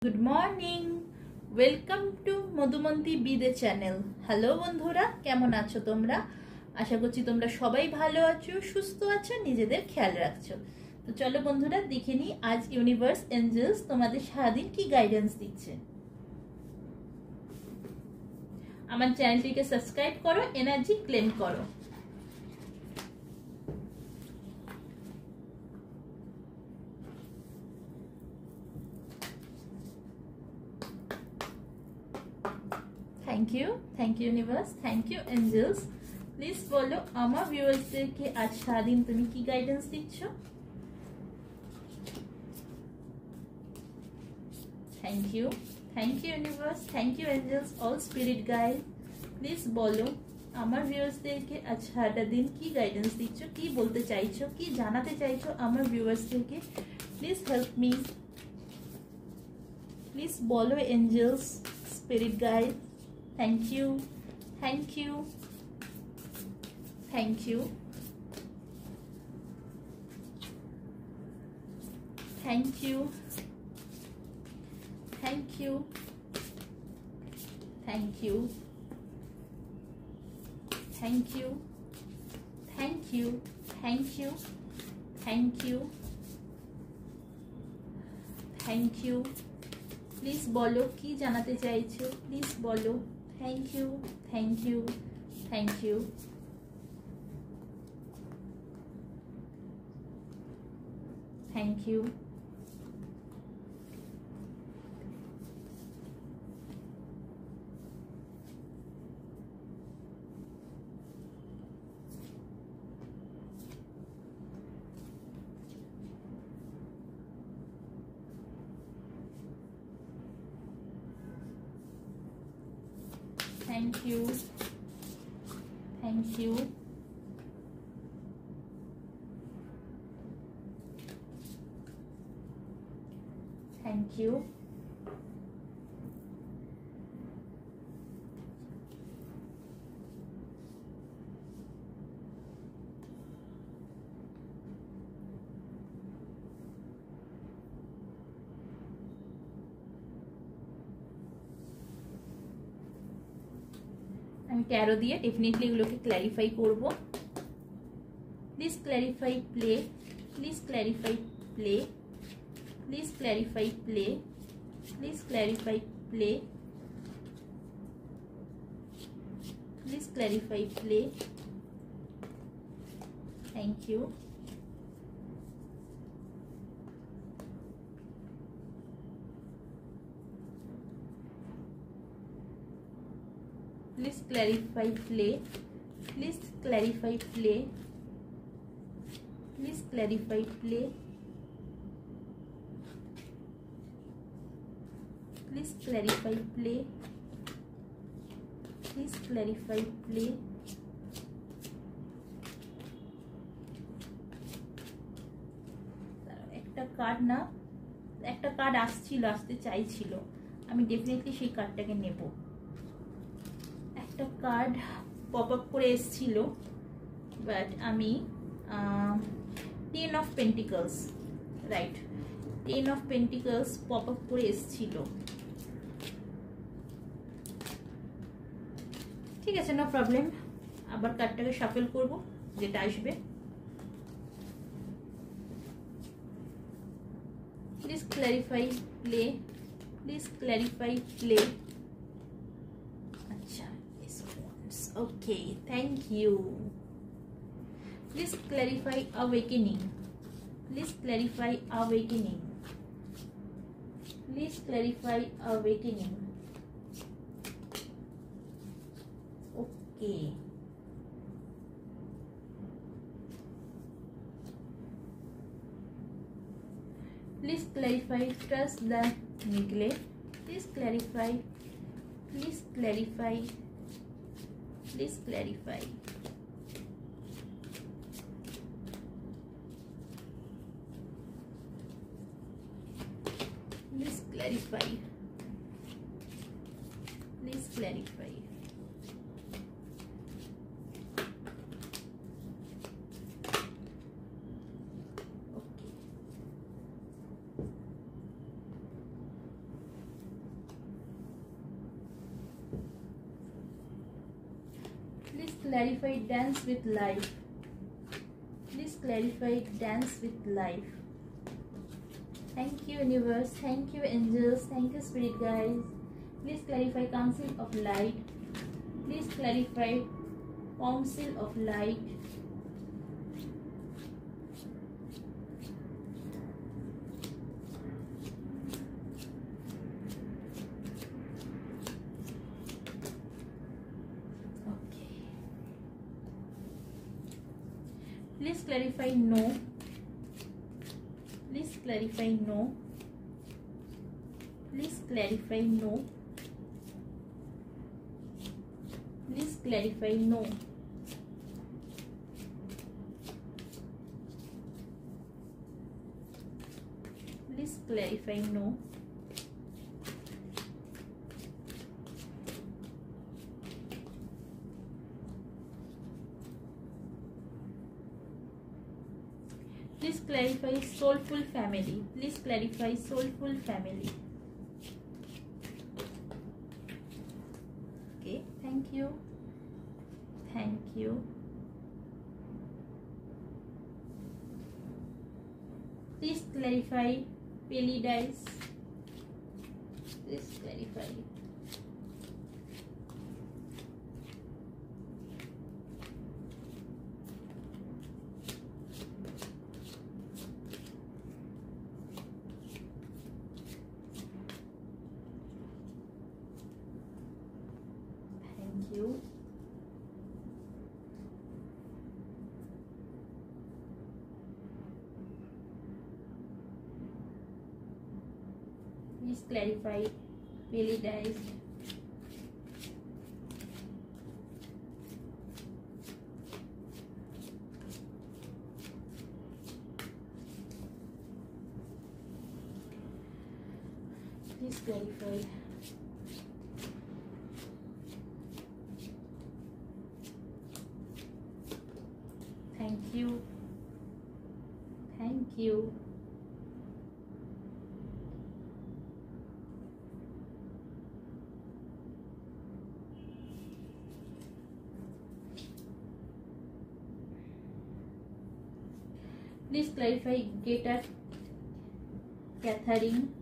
Good morning, welcome to Madhumanti বিদে channel. Hello বন্ধুরা, কেমন আছো তোমরা? আশা করছি তোমরা সবাই ভালো আছো, সুস্থ আছো, নিজেদের খেয়াল রাখছো। তো চলো বন্ধুরা, দেখে নিই আজ ইউনিভার্স এঞ্জেলস তোমাদের সারাদিন কি গাইডেন্স দিচ্ছে। আমার চ্যানেলটিকে সাবস্ক্রাইব করো, এনার্জি ক্লেম করো। Thank you universe, thank you angels. Please বলো আমার ভিউয়ার্সদেরকে আজ সারাদিন তুমি কি গাইডেন্স দিচ্ছ। Thank you universe, thank you angels, all spirit guide. Please বলো আমার ভিউয়ার্সদেরকে আজ সারাটা দিন কি গাইডেন্স দিচ্ছ, কি বলতে চাইছো, কি জানাতে চাইছো আমার ভিউয়ার্সদেরকে। Please help me. প্লিজ বলো angels, spirit guide. Thank you, thank you, thank you, thank you, thank you, thank you, thank you, thank you, thank you, thank you, thank you. Please বলো কি জানাতে চাইছো, প্লিজ বলো। Thank you, thank you, thank you, thank you, thank you, thank you, thank you, আমি tarot দিয়ে definitely এগুলোকে clarify করব। Please clarify play, please clarify play, please clarify play, please clarify play, please clarify play. Thank you. Please clarify play, please clarify play, please clarify play, please clarify play, please clarify play. একটা card না, একটা card আসতে চাইছিল, আমি definitely সেই কার্ডটাকে নেব। একটা card pop up করে এসেছিল, বাট আমি 10 of pentacles, right, 10 of pentacles pop up করে এসেছিল। ঠিক আছে, নো প্রবলেম, আবার কার্ডটাকে শাফেল করব, যেটা আসবে। Please clarify play, please clarify play. Okay, thank you. Please clarify awakening. Please clarify awakening. Please clarify awakening. Okay. Please clarify trust the neglect. Please clarify. Please clarify. Please clarify. Please clarify. Please clarify. Okay. clarify dance with life. Please clarify dance with life. Thank you universe, thank you angels, thank you spirit guys. Please clarify council of light. Please clarify council of light. Please clarify no. Please clarify no. Please clarify no. Please clarify no. Please clarify no. Please clarify soulful family. Please clarify soulful family. Okay, thank you. Thank you. Please clarify Peli dice. Please clarify. You. Please clarify Peli dice. Please clarify. Thank you. Thank you. Please clarify Greta Catherine.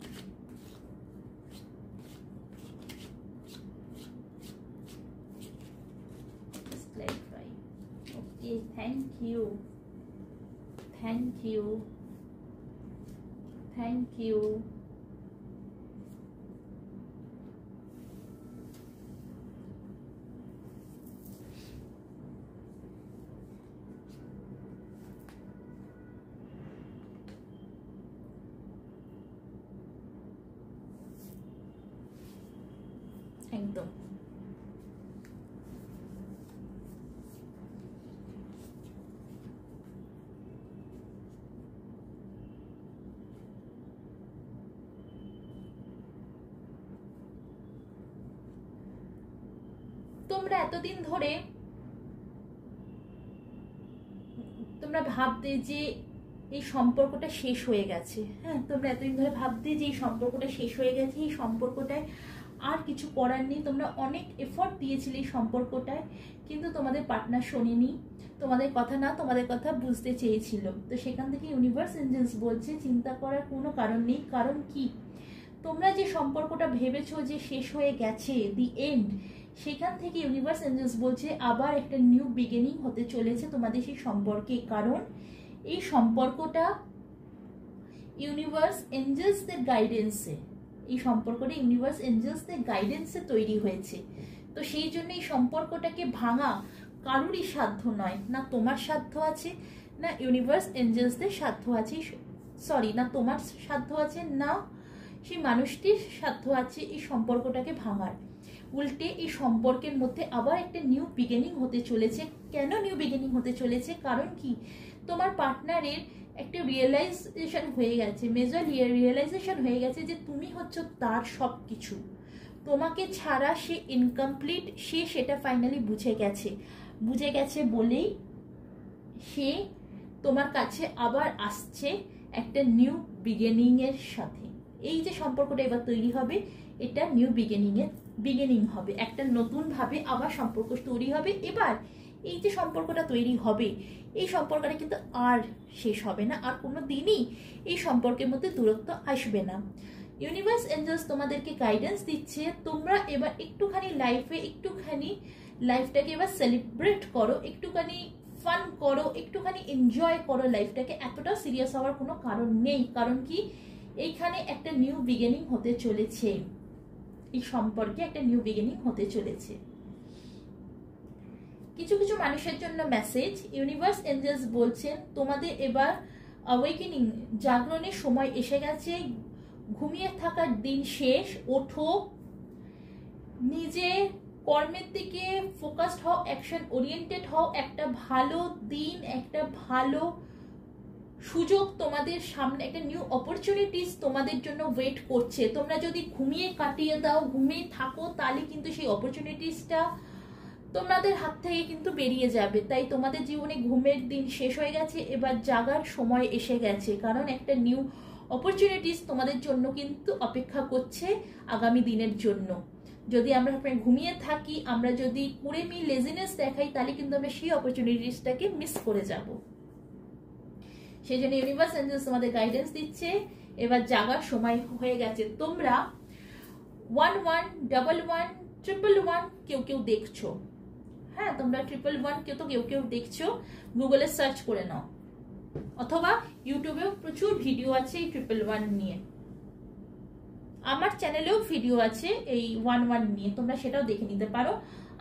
Please clarify. Okay, thank you. Thank you. Thank you. একদম তোমরা এতদিন ধরে তোমরা ভাবতে যে এই সম্পর্কটা শেষ হয়ে গেছে। হ্যাঁ, তোমরা এতদিন ধরে ভাবতে যে এই সম্পর্কটা শেষ হয়ে গেছে, এই সম্পর্কটায় আর কিছু করার নেই। তোমরা অনেক এফোর্ট দিয়েছিলে এই সম্পর্কটায়, কিন্তু তোমাদের পার্টনার শোনেনি, তোমাদের কথা না, তোমাদের কথা বুঝতে চেয়েছিল। তো সেখান থেকে ইউনিভার্স এঞ্জেলস বলছে চিন্তা করার কোনো কারণ নেই। কারণ কি, তোমরা যে সম্পর্কটা ভেবেছো যে শেষ হয়ে গেছে, দি এন্ড, সেখান থেকে ইউনিভার্স এঞ্জেলস বলছে আবার একটা নিউ বিগিনিং হতে চলেছে তোমাদের সেই সম্পর্কে। কারণ এই সম্পর্কটা ইউনিভার্স এঞ্জেলসদের গাইডেন্সে, এই সম্পর্কটা ইউনিভার্স এঞ্জেলসদের গাইডেন্সে তৈরি হয়েছে। তো সেই জন্য এই সম্পর্কটাকে ভাঙা কারোরই সাধ্য নয়। না তোমার সাধ্য আছে, না ইউনিভার্স এঞ্জেলসদের সাধ্য আছে, সরি, না তোমার সাধ্য আছে, না সেই মানুষটির সাধ্য আছে এই সম্পর্কটাকে ভাঙার। উল্টে এই সম্পর্কের মধ্যে আবার একটা নিউ বিগিনিং হতে চলেছে। কেন নিউ বিগিনিং হতে চলেছে? কারণ কি, তোমার পার্টনারের একটা রিয়েলাইজেশন হয়ে গেছে, মেজর রিয়েলাইজেশন হয়ে গেছে যে তুমি হচ্ছে তার সব কিছু, তোমাকে ছাড়া সে ইনকমপ্লিট। সে সেটা ফাইনালি বুঝে গেছে বলেই সে তোমার কাছে আবার আসছে একটা নিউ বিগিনিংয়ের সাথে। এই যে সম্পর্কটা এবার তৈরি হবে, এটা নিউ বিগিনিং হবে, একটা নতুন ভাবে আবার সম্পর্ক তৈরি হবে। এবার এই যে সম্পর্কটা তৈরি হবে, এই সম্পর্কটা কিন্তু আর শেষ হবে না, আর কোনো দিনই এই সম্পর্কের মধ্যে দূরত্ব আসবে না। ইউনিভার্স এঞ্জেলস তোমাদেরকে গাইডেন্স দিচ্ছে, তোমরা এবার একটুখানি লাইফটাকে এবার সেলিব্রেট করো, একটুখানি ফান করো, একটুখানি এনজয় করো লাইফটাকে। এতটা সিরিয়াস হওয়ার কোনো কারণ নেই, কারণ কি এইখানে একটা নিউ বিগিনিং হতে চলেছে, এই সম্পর্কে একটা নিউ বিগিনিং হতে চলেছে। কিছু কিছু মানুষের জন্য মেসেজ, ইউনিভার্স এঞ্জেলস বলছেন তোমাদের এবার অ্যাওয়েকেনিং, জাগরণের সময় এসে গেছে, ঘুমিয়ে থাকার দিন শেষ, ওঠো, নিজে কর্মের দিকে ফোকাসড হও, অ্যাকশন ওরিয়েন্টেড হও। একটা ভালো দিন, একটা ভালো সুযোগ তোমাদের সামনে, একটা নিউ অপরচুনিটিস তোমাদের জন্য ওয়েট করছে। তোমরা যদি ঘুমিয়ে কাটিয়ে দাও, ঘুমিয়ে থাকো, তাহলে কিন্তু সেই অপরচুনিটিসটা তোমাদের হাত থেকে কিন্তু বেরিয়ে যাবে। তাই তোমাদের জীবনে ঘুমের দিন শেষ হয়ে গেছে, এবার জাগার সময় এসে গেছে, কারণ একটা নিউ অপরচুনিটিস তোমাদের জন্য কিন্তু অপেক্ষা করছে আগামী দিনের জন্য। যদি আমরা ঘুমিয়ে থাকি, আমরা যদি কুড়েমি লেজিনেস দেখাই, তাহলে কিন্তু আমরা সেই অপরচুনিটিসটাকে মিস করে যাব। সেই জন্য ইউনিভার্স এঞ্জেলস তোমাদের গাইডেন্স দিচ্ছে, এবার জাগার সময় হয়ে গেছে। তোমরা 11 11 111 কেউ দেখছো, হ্যাঁ তোমরা 111 কেউ দেখছো, গুগলে সার্চ করে নাও, অথবা ইউটিউবেও প্রচুর ভিডিও আছে এই 111 নিয়ে। আমার চ্যানেলেও ভিডিও আছে এই 11 নিয়ে, তোমরা সেটাও দেখে নিতে পারো,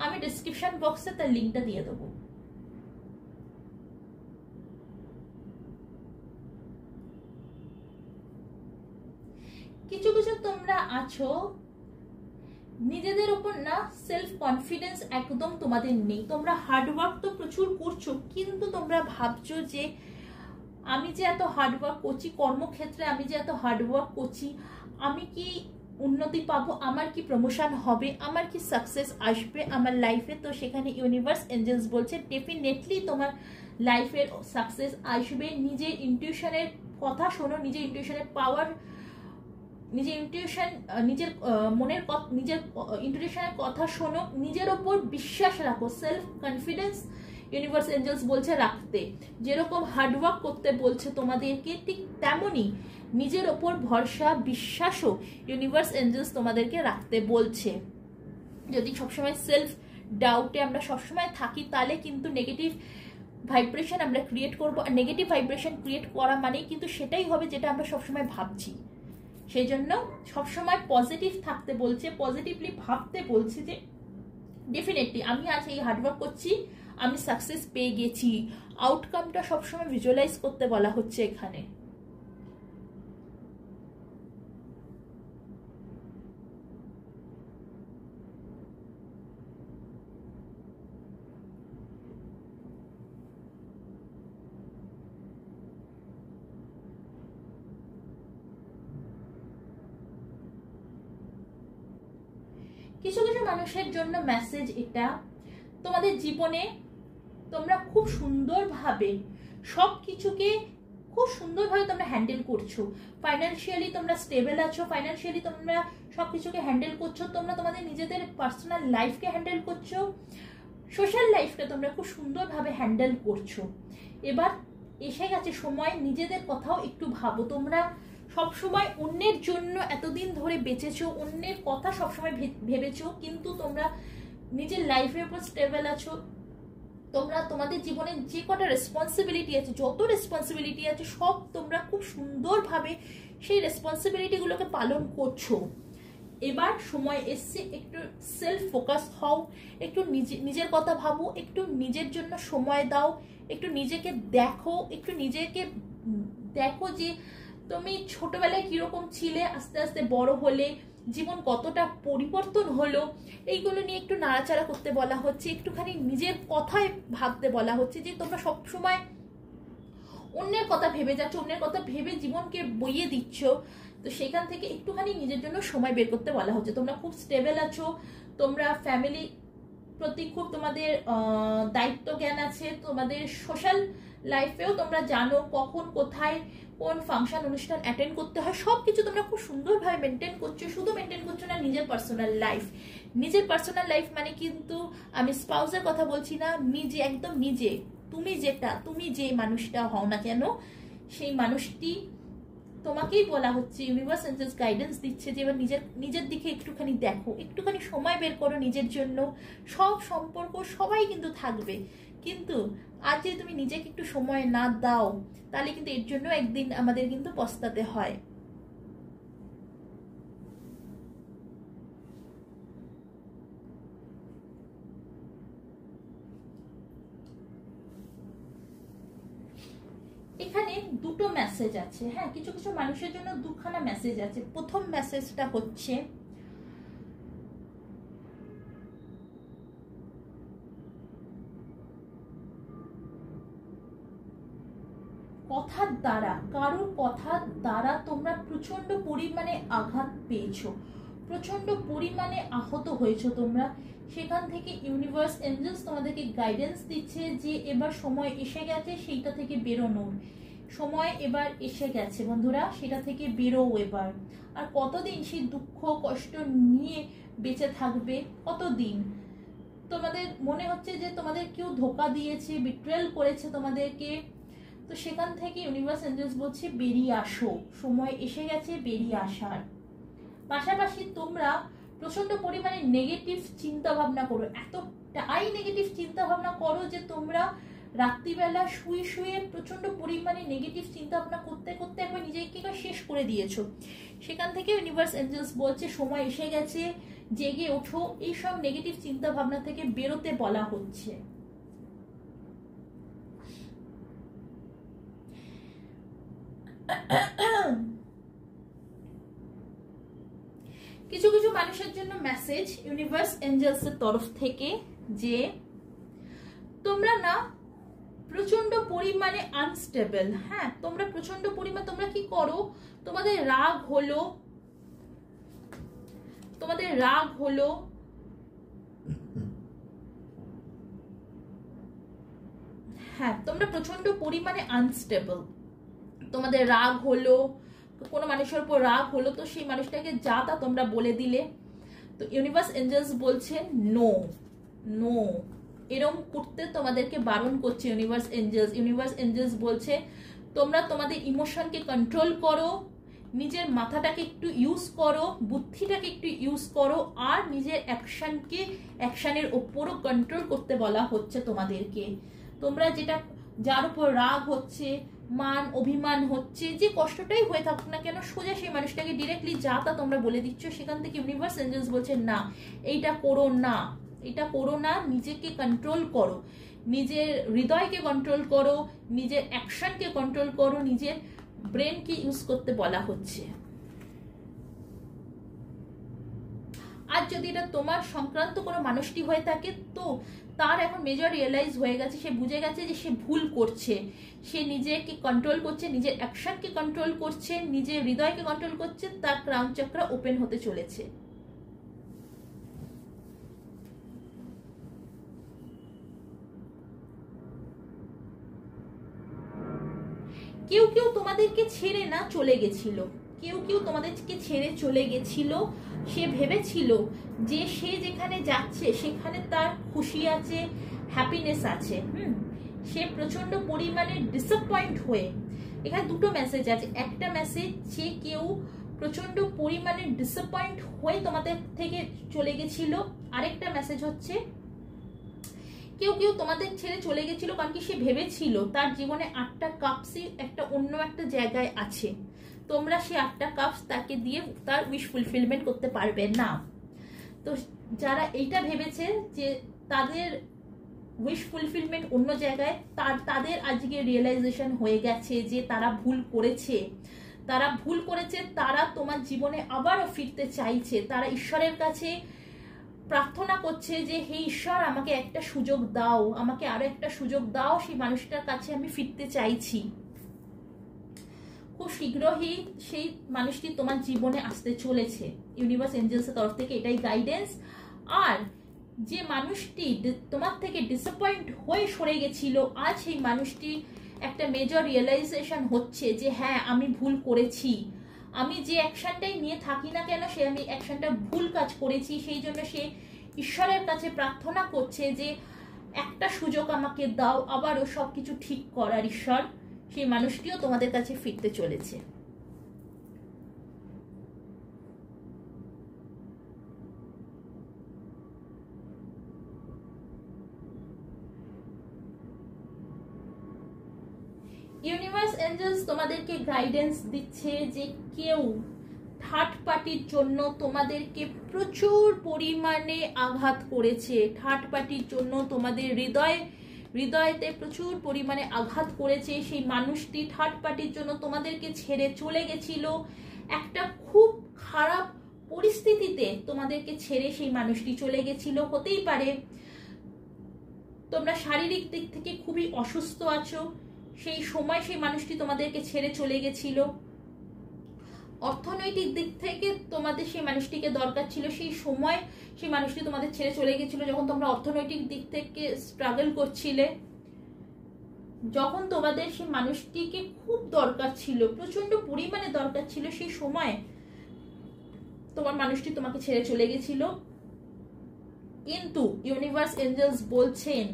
আমি ডেসক্রিপশন বক্সে তার লিঙ্কটা দিয়ে দেবো। কিছু কিছু তোমরা আছো নিজেদের উপর না সেলফ কনফিডেন্স একদম তোমাদের নেই, তোমরা হার্ডওয়ার্ক তো প্রচুর করছো, কিন্তু তোমরা ভাবছো যে আমি যে এত হার্ডওয়ার্ক করছি কর্মক্ষেত্রে, আমি যে এত হার্ডওয়ার্ক করছি, আমি কি উন্নতি পাবো, আমার কি প্রমোশন হবে, আমার কি সাকসেস আসবে আমার লাইফে। তো সেখানে ইউনিভার্স এঞ্জেলস বলছে ডেফিনেটলি তোমার লাইফের সাকসেস আসবে। নিজের ইনটিউশনের কথা শোনো, নিজের ইনটিউশনের পাওয়ার, নিজের ইনটিউশনের কথা শোনো, নিজের ওপর বিশ্বাস রাখো, সেলফ কনফিডেন্স ইউনিভার্স এঞ্জেলস বলছে রাখতে। যেরকম হার্ডওয়ার্ক করতে বলছে তোমাদেরকে, ঠিক তেমনই নিজের ওপর ভরসা বিশ্বাসও ইউনিভার্স এঞ্জেলস তোমাদেরকে রাখতে বলছে। যদি সবসময় সেলফ ডাউটে আমরা সবসময় থাকি, তাহলে কিন্তু নেগেটিভ ভাইব্রেশন আমরা ক্রিয়েট করবো, আর নেগেটিভ ভাইব্রেশন ক্রিয়েট করা মানেই কিন্তু সেটাই হবে যেটা আমরা সবসময় ভাবছি। সেই জন্য সবসময় পজিটিভ থাকতে বলছে, পজিটিভলি ভাবতে বলছে যে ডেফিনেটলি আমি আজ এই হার্ডওয়ার্ক করছি, আমি সাকসেস পেয়ে গেছি। আউটকামটা সবসময় ভিজুয়ালাইজ করতে বলা হচ্ছে এখানে। কিছু কিছু মানুষের জন্য মেসেজ এটা, তোমাদের জীবনে তোমরা খুব সুন্দরভাবে সব কিছুকে খুব সুন্দরভাবে তোমরা হ্যান্ডেল করছো, ফাইন্যান্সিয়ালি তোমরা স্টেবল আছো, ফাইন্যান্সিয়ালি তোমরা সব কিছুকে হ্যান্ডেল করছো, তোমরা তোমাদের নিজেদের পার্সোনাল লাইফকে হ্যান্ডেল করছো, সোশ্যাল লাইফকে তোমরা খুব সুন্দরভাবে হ্যান্ডেল করছো। এবার এসে গেছে সময় নিজেদের কথাও একটু ভাবো। তোমরা সবসময় অন্যের জন্য এতদিন ধরে বেঁচেছো, অন্যের কথা সবসময় ভেবেছো, কিন্তু তোমরা নিজের লাইফের উপর স্টেবল আছো। তোমরা তোমাদের জীবনে যে কটা রেসপন্সিবিলিটি আছে, যত রেসপন্সিবিলিটি আছে, সব তোমরা খুব সুন্দরভাবে সেই রেসপন্সিবিলিটিগুলোকে পালন করছো। এবার সময় এসছে একটু সেলফ ফোকাস হও, একটু নিজের কথা ভাবো, একটু নিজের জন্য সময় দাও, একটু নিজেকে দেখো, একটু নিজেকে দেখো যে তুমি ছোটবেলায় কিরকম ছিলে, আস্তে আস্তে বড় হলে জীবন কতটা পরিবর্তন হলো, এইগুলো নিয়ে একটু নাড়াচাড়া করতে বলা হচ্ছে। একটুখানি নিজের কথায় ভাবতে বলা হচ্ছে যে তোমরা সবসময় অন্যের কথা ভেবে যাচ্ছ, অন্যের কথা ভেবে জীবনকে বইয়ে দিচ্ছ। তো সেখান থেকে একটুখানি নিজের জন্য সময় বের করতে বলা হচ্ছে। তোমরা খুব স্টেবল আছো, তোমরা ফ্যামিলি প্রতি খুব তোমাদের দায়িত্ব জ্ঞান আছে, তোমাদের সোশ্যাল লাইফেও তোমরা জানো কখন কোথায় কোন ফাংশন অনুষ্ঠান অ্যাটেন্ড করতে হয়, সব কিছু তোমরা খুব সুন্দরভাবে মেনটেন করছো। শুধু মেনটেন করছো না, নিজের পার্সোনাল লাইফ। নিজের পার্সোনাল লাইফ মানে কিন্তু আমি স্পাউসের কথা বলছি না, নিজে, একদম নিজে। তুমি যে মানুষটা হও না কেন, সেই মানুষটি তোমাকেই বলা হচ্ছে, ইউনিভার্স এঞ্জেলস গাইডেন্স দিচ্ছে যে এবার নিজের দিকে একটুখানি দেখো, একটুখানি সময় বের করো নিজের জন্য। সব সম্পর্ক সবাই কিন্তু থাকবে, কিন্তু আজ যদি তুমি নিজেকে একটু সময় না দাও, তাহলে কিন্তু এর জন্য একদিন আমাদের কিন্তু পস্তাতে হয়। এখানে দুটো মেসেজ আছে, হ্যাঁ, কিছু কিছু মানুষের জন্য দুখানা মেসেজ আছে। প্রথম মেসেজটা হচ্ছে কথার দ্বারা, কারোর কথার দ্বারা তোমরা প্রচন্ড পরিমাণে আঘাত পেয়েছো, প্রচন্ড পরিমাণে আহত হয়েছো তোমরা। সেখান থেকে ইউনিভার্স এঞ্জেলস তোমাদেরকে গাইডেন্স দিচ্ছে যে এবার সময় এসে গেছে সেইটা থেকে বেরোনোর। সময় এবার এসে গেছে বন্ধুরা, সেটা থেকে বেরো এবার। আর কতদিন সেই দুঃখ কষ্ট নিয়ে বেঁচে থাকবে, কতদিন? তোমাদের মনে হচ্ছে যে তোমাদের কেউ ধোকা দিয়েছে, বিট্রেল করেছে তোমাদেরকে, তো সেখান থেকে ইউনিভার্স এঞ্জেলস বলছে বেরিয়ে আসো, সময় এসে গেছে বেরিয়ে আসার। পাশাপাশি তোমরা প্রচন্ড পরিমাণে নেগেটিভ চিন্তা ভাবনা করো, এতটাই নেগেটিভ চিন্তা ভাবনা করো যে তোমরা রাত্রিবেলা শুয়ে শুয়ে প্রচন্ড পরিমাণে নেগেটিভ চিন্তা ভাবনা করতে করতে একবার নিজেকে শেষ করে দিয়েছো। সেখান থেকে ইউনিভার্স এঞ্জেলস বলছে সময় এসে গেছে, জেগে ওঠো, এইসব নেগেটিভ চিন্তা ভাবনা থেকে বেরোতে বলা হচ্ছে। কিছু কিছু মানুষের জন্য মেসেজ ইউনিভার্স এঞ্জেলস এর তরফ থেকে যে তোমরা না প্রচন্ড পরিমাণে আনস্টেবল, হ্যাঁ, তোমরা প্রচন্ড পরিমাণে, তোমরা কি করো, তোমাদের রাগ হলো হ্যাঁ, তোমরা প্রচন্ড পরিমাণে আনস্টেবল, তোমাদের রাগ হলো, কোনো মানুষের উপর রাগ হলো, তো সেই মানুষটাকে যা তা তোমরা বলে দিলে। তো ইউনিভার্স এঞ্জেলস বলছে নো নো, এরম করতে তোমাদেরকে বারণ করছে ইউনিভার্স এঞ্জেলস বলছে তোমরা তোমাদের ইমোশনকে কন্ট্রোল করো, নিজের মাথাটাকে একটু ইউজ করো, বুদ্ধিটাকে একটু ইউজ করো, আর নিজের অ্যাকশনের ওপরও কন্ট্রোল করতে বলা হচ্ছে তোমাদেরকে। তোমরা যার উপর রাগ হচ্ছে, মান অভিমান হচ্ছে, যে কষ্টটাই হয়ে থাকুক না কেন, সোজা সেই মানুষটাকে ডিরেক্টলি যা তা তোমরা বলে দিচ্ছ। সেখান থেকে ইউনিভার্স এঞ্জেলস বলছে না, এইটা করো না, নিজেকে কন্ট্রোল করো, নিজের হৃদয়কে কন্ট্রোল করো, নিজের অ্যাকশনকে কন্ট্রোল করো, নিজের ব্রেনকে ইউজ করতে বলা হচ্ছে। আর যদি এটা তোমার সংক্রান্ত কোনো মানুষটি হয়ে থাকে, তো তার এখন মেজর রিয়েলাইজ হয়ে গেছে, সে বুঝে গেছে যে সে ভুল করছে, সে নিজেকে কন্ট্রোল করছে, নিজের অ্যাকশনকে কন্ট্রোল করছে, নিজের হৃদয়কে কন্ট্রোল করছে, তার ক্রাউন চক্র ওপেন হতে চলেছে। কেউ কেউ তোমাদেরকে ছেড়ে না চলে গেছিল, তোমাদেরকে ছেড়ে চলে গেছিল। সে ভেবেছিল যে সে যেখানে যাচ্ছে সেখানে তার খুশি আছে, হ্যাপিনেস আছে, সে প্রচন্ড পরিমাণে ডিসঅ্যাপয়েন্ট হয়ে, এখানে দুটো মেসেজ আছে। একটা মেসেজ যে কেউ প্রচন্ড পরিমাণে ডিসঅ্যাপয়েন্ট হয়ে তোমাদের থেকে চলে গেছিল, আরেকটা মেসেজ হচ্ছে কেউ তোমাদের ছেড়ে চলে গেছিল কারণ কি সে ভেবেছিল তার জীবনে 8টা কাপসই একটা অন্য একটা জায়গায় আছে, তোমরা সেই 8টা কাপস তাকে দিয়ে তার উইশ ফুলফিলমেন্ট করতে পারবে না। তো যারা এইটা ভেবেছে যে তাদের উইশ ফুলফিলমেন্ট অন্য জায়গায়, তাদের আজকে রিয়েলাইজেশন হয়ে গেছে যে তারা ভুল করেছে, তারা তোমার জীবনে আবারও ফিরতে চাইছে, তারা ঈশ্বরের কাছে প্রার্থনা করছে যে হে ঈশ্বর, আমাকে একটা সুযোগ দাও, আমাকে আরো একটা সুযোগ দাও, সেই মানুষটার কাছে আমি ফিরতে চাইছি। খুব শীঘ্রই সেই মানুষটি তোমার জীবনে আসতে চলেছে, ইউনিভার্স এঞ্জেলসের তরফ থেকে এটাই গাইডেন্স। আর যে মানুষটি তোমার থেকে ডিসঅ্যাপয়েন্ট হয়ে সরে গেছিল, আজ সেই মানুষটি একটা মেজর রিয়েলাইজেশন হচ্ছে যে হ্যাঁ আমি ভুল করেছি, আমি যে অ্যাকশনটাই নিয়ে থাকি না কেন সে আমি অ্যাকশনটা ভুল কাজ করেছি। সেই জন্য সে ঈশ্বরের কাছে প্রার্থনা করছে যে একটা সুযোগ আমাকে দাও আবারও সব কিছু ঠিক করার। ঈশ্বর সেই মানুষটিও তোমাদের কাছে ফিরতে চলেছে। ইউনিভার্স এঞ্জেলস তোমাদেরকে গাইডেন্স দিচ্ছে যে কেউ থার্ড পার্টির জন্য তোমাদেরকে প্রচুর পরিমাণে আঘাত করেছে, থার্ড পার্টির জন্য তোমাদের হৃদয়তে প্রচুর পরিমাণে আঘাত করেছে। সেই মানুষটি থার্ড পার্টির জন্য তোমাদেরকে ছেড়ে চলে গেছিল, একটা খুব খারাপ পরিস্থিতিতে তোমাদেরকে ছেড়ে সেই মানুষটি চলে গেছিল। হতেই পারে তোমরা শারীরিক দিক থেকে খুবই অসুস্থ আছো, সেই সময় সেই মানুষটি তোমাদেরকে ছেড়ে চলে গেছিল। অর্থনৈতিক দিক থেকে তোমাদের সেই মানুষটিকে দরকার ছিল, সেই সময় সেই মানুষটি তোমাদের ছেড়ে চলে গেছিল যখন তোমরা অর্থনৈতিক দিক থেকে স্ট্রাগল করছিলে, যখন তোমাদের সেই মানুষটিকে খুব দরকার ছিল, প্রচন্ড পরিমাণে দরকার ছিল, সেই সময় তোমার মানুষটি তোমাকে ছেড়ে চলে গেছিল। কিন্তু ইউনিভার্স এঞ্জেলস বলছেন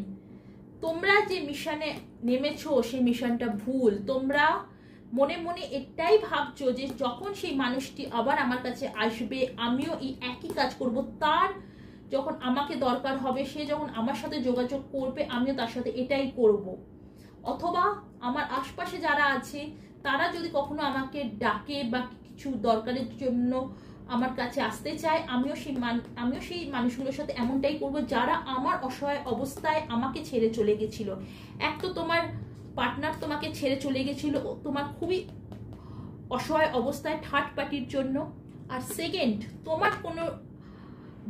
তোমরা যে মিশনে নেমেছো সেই মিশনটা ভুল। তোমরা মনে মনে এটাই ভাবছো যে যখন সেই মানুষটি আবার আমার কাছে আসবে আমিও এই একই কাজ করব, তার যখন আমাকে দরকার হবে সে যখন আমার সাথে যোগাযোগ করবে আমিও তার সাথে এটাই করব। অথবা আমার আশপাশে যারা আছে তারা যদি কখনো আমাকে ডাকে বা কিছু দরকারের জন্য আমার কাছে আসতে চায় আমিও সেই মানুষগুলোর সাথে এমনটাই করব যারা আমার অসহায় অবস্থায় আমাকে ছেড়ে চলে গেছিল। এক তো তোমার পার্টনার তোমাকে ছেড়ে চলে গেছিল তোমার খুবই অসহায় অবস্থায় থার্ড পার্টির জন্য, আর সেকেন্ড তোমার কোনো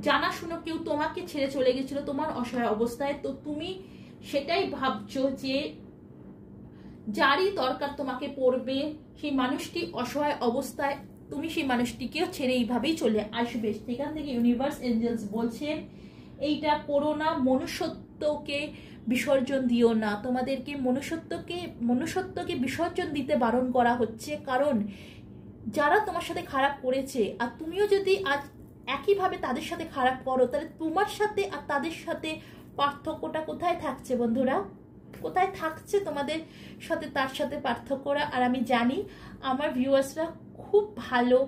জানাশুনো কেউ তোমাকে ছেড়ে চলে গেছিল তোমার অসহায় অবস্থায়। তো তুমি সেটাই ভাবছো যে যারই দরকার তোমাকে পড়বে সেই মানুষটি অসহায় অবস্থায়, তুমি সেই মানুষটিকেও ছেড়ে এইভাবেই চলে আসবে। সেখান থেকে ইউনিভার্স এঞ্জেলস বলছেন এইটা করো না, মনুষ্যত্বকে বিসর্জন দিও না। তোমাদেরকে মনুষ্যত্বকে বিসর্জন দিতে বারণ করা হচ্ছে, কারণ যারা তোমার সাথে খারাপ করেছে আর তুমিও যদি আজ একইভাবে তাদের সাথে খারাপ করো তাহলে তোমার সাথে আর তাদের সাথে পার্থক্যটা কোথায় থাকছে বন্ধুরা? কোথায় থাকছে তোমাদের সাথে তার সাথে পার্থক্যরা? আর আমি জানি আমার ভিউয়ার্সরা খুব ভালো,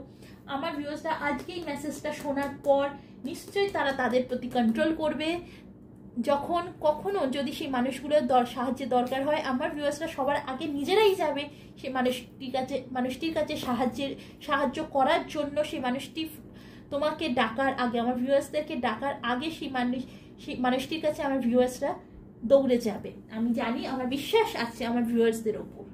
আমার ভিউয়ার্সরা আজকে এই মেসেজটা শোনার পর নিশ্চয়ই তারা তাদের প্রতি কন্ট্রোল করবে। যখন কখনো যদি সেই মানুষগুলোর সাহায্যের দরকার হয় আমার ভিউয়ার্সরা সবার আগে নিজেরাই যাবে সেই মানুষটির কাছে সাহায্য করার জন্য। সেই মানুষটি তোমাকে ডাকার আগে, আমার ভিউয়ার্সদেরকে ডাকার আগে সেই মানুষটির কাছে আমার ভিউয়ার্সরা দৌড়ে যাবে। আমি জানি, আমার বিশ্বাস আছে আমার ভিউয়ার্সদের ওপর।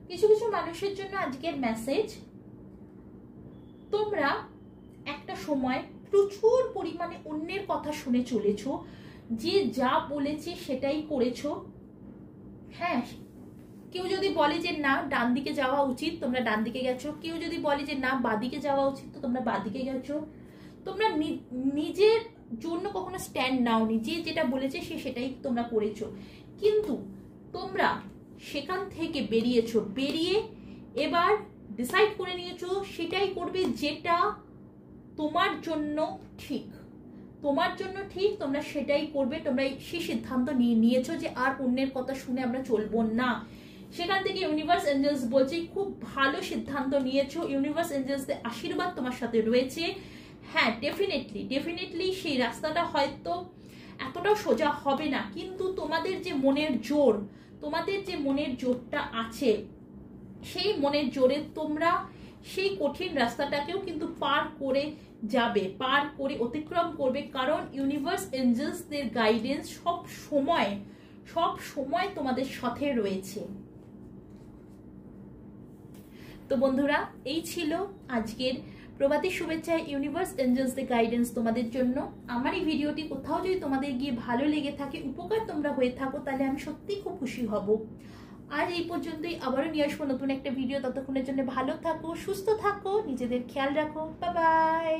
কিছু কিছু মানুষের জন্য আজকের মেসেজ, তোমরা একটা সময় প্রচুর পরিমাণে অন্যের কথা শুনে চলেছো, যে যা বলেছে সেটাই করেছো। হ্যাঁ, কেউ যদি বলে যে না ডান দিকে যাওয়া উচিত তোমরা ডান দিকে গেছো, কেউ যদি বলে যে না বাঁদিকে যাওয়া উচিত তো তোমরা বাঁদিকে গেছো। তোমরা নিজের জন্য কখনো স্ট্যান্ড নাওনি, যে যেটা বলেছে সেটাই তোমরা করেছো। কিন্তু তোমরা সেখান থেকে বেরিয়ে এবার ডিসাইড করে নিয়েছো সেটাই করবে যেটা তোমার জন্য ঠিক, তোমরা সেটাই করবে। তোমরা সেই সিদ্ধান্ত নিয়েছো যে আর অন্যের কথা শুনে আমরা চলবো না। সেখান থেকে ইউনিভার্স এঞ্জেলস বলছে খুব ভালো সিদ্ধান্ত নিয়েছো, ইউনিভার্স এঞ্জেলসদের আশীর্বাদ তোমার সাথে রয়েছে। হ্যাঁ, ডেফিনেটলি সেই রাস্তাটা হয়তো এতটাও সোজা হবে না, কিন্তু তোমাদের যে মনের জোরটা আছে সেই মনের জোরে তোমরা সেই কঠিন রাস্তাটাকেও কিন্তু পার করে যাবে, পার করে অতিক্রম করবে। কারণ ইউনিভার্স এঞ্জেলসদের গাইডেন্স সব সময় তোমাদের সাথে রয়েছে। তো বন্ধুরা, এই ছিল আজকের প্রভাতী শুভেচ্ছা ইউনিভার্স এঞ্জেলস দ্য গাইডেন্স তোমাদের জন্য। আমার এই ভিডিওটি কোথাও যদি তোমাদের গিয়ে ভালো লেগে থাকে, উপকার তোমরা হয়ে থাকো, তাহলে আমি সত্যিই খুব খুশি হব। আজ এই পর্যন্তই, আবারও নিয়ে আসবো নতুন একটা ভিডিও। ততক্ষণের জন্য ভালো থাকো, সুস্থ থাকো, নিজেদের খেয়াল রাখো। Bye bye.